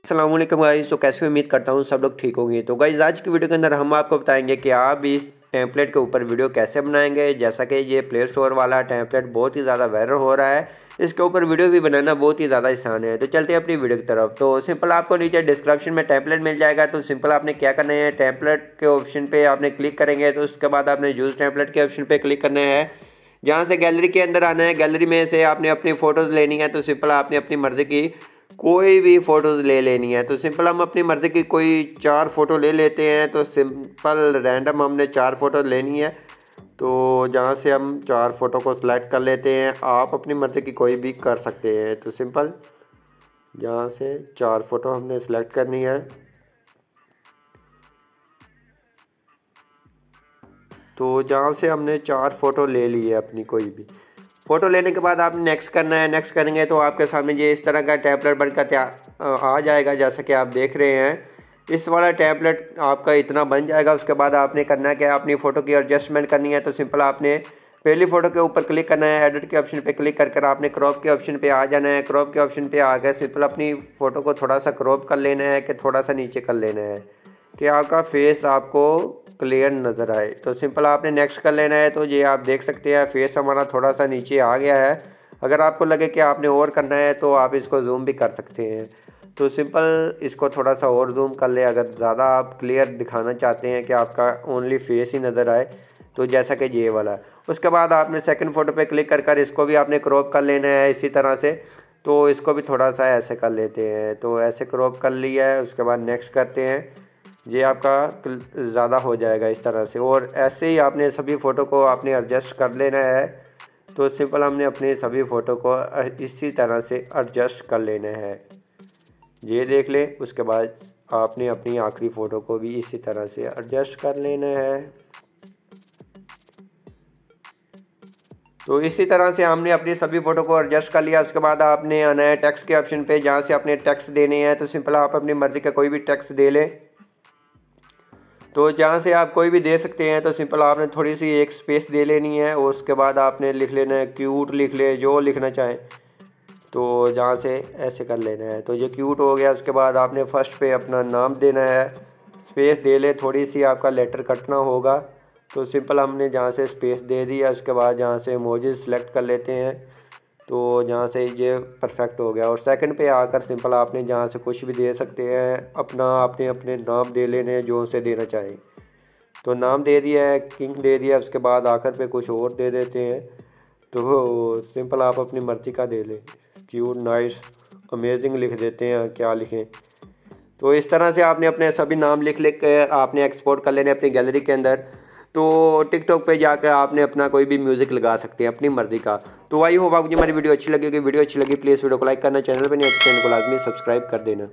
अस्सलाम वालेकुम गाइस। तो कैसे उम्मीद करता हूँ सब लोग ठीक होंगे। तो गाइस आज की वीडियो के अंदर हम आपको बताएंगे कि आप इस टेम्पलेट के ऊपर वीडियो कैसे बनाएंगे। जैसा कि ये प्ले स्टोर वाला टेम्पलेट बहुत ही ज़्यादा वायरल हो रहा है, इसके ऊपर वीडियो भी बनाना बहुत ही ज़्यादा आसान है। तो चलते हैं अपनी वीडियो की तरफ। तो सिंपल आपको नीचे डिस्क्रिप्शन में टेम्पलेट मिल जाएगा। तो सिंपल आपने क्या करना है, टेम्पलेट के ऑप्शन पर आपने क्लिक करेंगे तो उसके बाद आपने यूज़ टेम्पलेट के ऑप्शन पर क्लिक करना है। जहाँ से गैलरी के अंदर आना है, गैलरी में से आपने अपनी फ़ोटोज़ लेनी है। तो सिंपल आपने अपनी मर्ज़ी की कोई भी फ़ोटोज़ ले लेनी है। तो सिंपल हम अपनी मर्ज़ी की कोई 4 फ़ोटो ले लेते हैं। तो सिंपल रैंडम हमने 4 फ़ोटो लेनी है। तो जहाँ से हम 4 फ़ोटो को सिलेक्ट कर लेते हैं, आप अपनी मर्ज़ी की कोई भी कर सकते हैं। तो सिंपल जहाँ से 4 फ़ोटो हमने सिलेक्ट करनी है, तो जहाँ से हमने 4 फ़ोटो ले ली है अपनी कोई भी फ़ोटो लेने के बाद आपने नेक्स्ट करना है। नेक्स्ट करेंगे तो आपके सामने ये इस तरह का टैबलेट बनकर तैयार आ जाएगा, जैसा कि आप देख रहे हैं। इस वाला टैबलेट आपका इतना बन जाएगा। उसके बाद आपने करना क्या है, अपनी फ़ोटो की एडजस्टमेंट करनी है। तो सिंपल आपने पहली फ़ोटो के ऊपर क्लिक करना है, एडिट के ऑप्शन पे क्लिक कर आपने क्रॉप के ऑप्शन पे आ जाना है। क्रॉप के ऑप्शन पे आ गए सिंपल अपनी फ़ोटो को थोड़ा सा क्रॉप कर लेना है कि थोड़ा सा नीचे कर लेना है कि आपका फेस आपको क्लियर नज़र आए। तो सिंपल आपने नेक्स्ट कर लेना है। तो ये आप देख सकते हैं फेस हमारा थोड़ा सा नीचे आ गया है। अगर आपको लगे कि आपने और करना है तो आप इसको जूम भी कर सकते हैं। तो सिंपल इसको थोड़ा सा और जूम कर ले, अगर ज़्यादा आप क्लियर दिखाना चाहते हैं कि आपका ओनली फेस ही नज़र आए, तो जैसा कि ये वाला। उसके बाद आपने सेकंड फ़ोटो पे क्लिक कर इसको भी आपने क्रॉप कर लेना है इसी तरह से। तो इसको भी थोड़ा सा ऐसे कर लेते हैं। तो ऐसे क्रॉप कर लिया है। उसके बाद नेक्स्ट करते हैं, ये आपका ज़्यादा हो जाएगा इस तरह से। और ऐसे ही आपने सभी फ़ोटो को आपने एडजस्ट कर लेना है। तो सिंपल हमने अपने सभी फ़ोटो को इसी तरह से एडजस्ट कर लेना है, ये देख लें। उसके बाद आपने अपनी आखिरी फ़ोटो को भी इसी तरह से एडजस्ट कर लेना है। तो इसी तरह से हमने अपनी सभी फ़ोटो को एडजस्ट कर लिया। उसके बाद आपने आना है टेक्स्ट के ऑप्शन पे, जहाँ से अपने टेक्स्ट देने हैं। तो सिंपल आप अपनी मर्ज़ी का कोई भी टेक्स्ट दे लें। तो जहाँ से आप कोई भी दे सकते हैं। तो सिंपल आपने थोड़ी सी एक स्पेस दे लेनी है और उसके बाद आपने लिख लेना है क्यूट, लिख ले जो लिखना चाहें। तो जहाँ से ऐसे कर लेना है। तो ये क्यूट हो गया। उसके बाद आपने फर्स्ट पे अपना नाम देना है, स्पेस दे ले, थोड़ी सी आपका लेटर कटना होगा। तो सिंपल हमने जहाँ से स्पेस दे दिया, उसके बाद जहाँ से इमोजी सेलेक्ट कर लेते हैं। तो जहाँ से ये परफेक्ट हो गया। और सेकंड पे आकर सिंपल आपने जहाँ से कुछ भी दे सकते हैं, अपना आपने अपने नाम दे लेने हैं जो से देना चाहें। तो नाम दे दिया है, किंग दे दिया। उसके बाद आखिर पे कुछ और दे देते हैं। तो सिंपल आप अपनी मर्ज़ी का दे लें, क्यूट, नाइस, अमेजिंग लिख देते हैं, क्या लिखें। तो इस तरह से आपने अपने सभी नाम लिख लिख कर आपने एक्सपोर्ट कर लेने अपनी गैलरी के अंदर। तो टिकटॉक पे जाकर आपने अपना कोई भी म्यूज़िक लगा सकते हैं अपनी मर्ज़ी का। तो आई होप आपको हमारी वीडियो अच्छी लगेगी। वीडियो अच्छी लगी प्लीज़ वीडियो को लाइक करना, चैनल पर नहीं है तो चैनल को लाजमी सब्सक्राइब कर देना।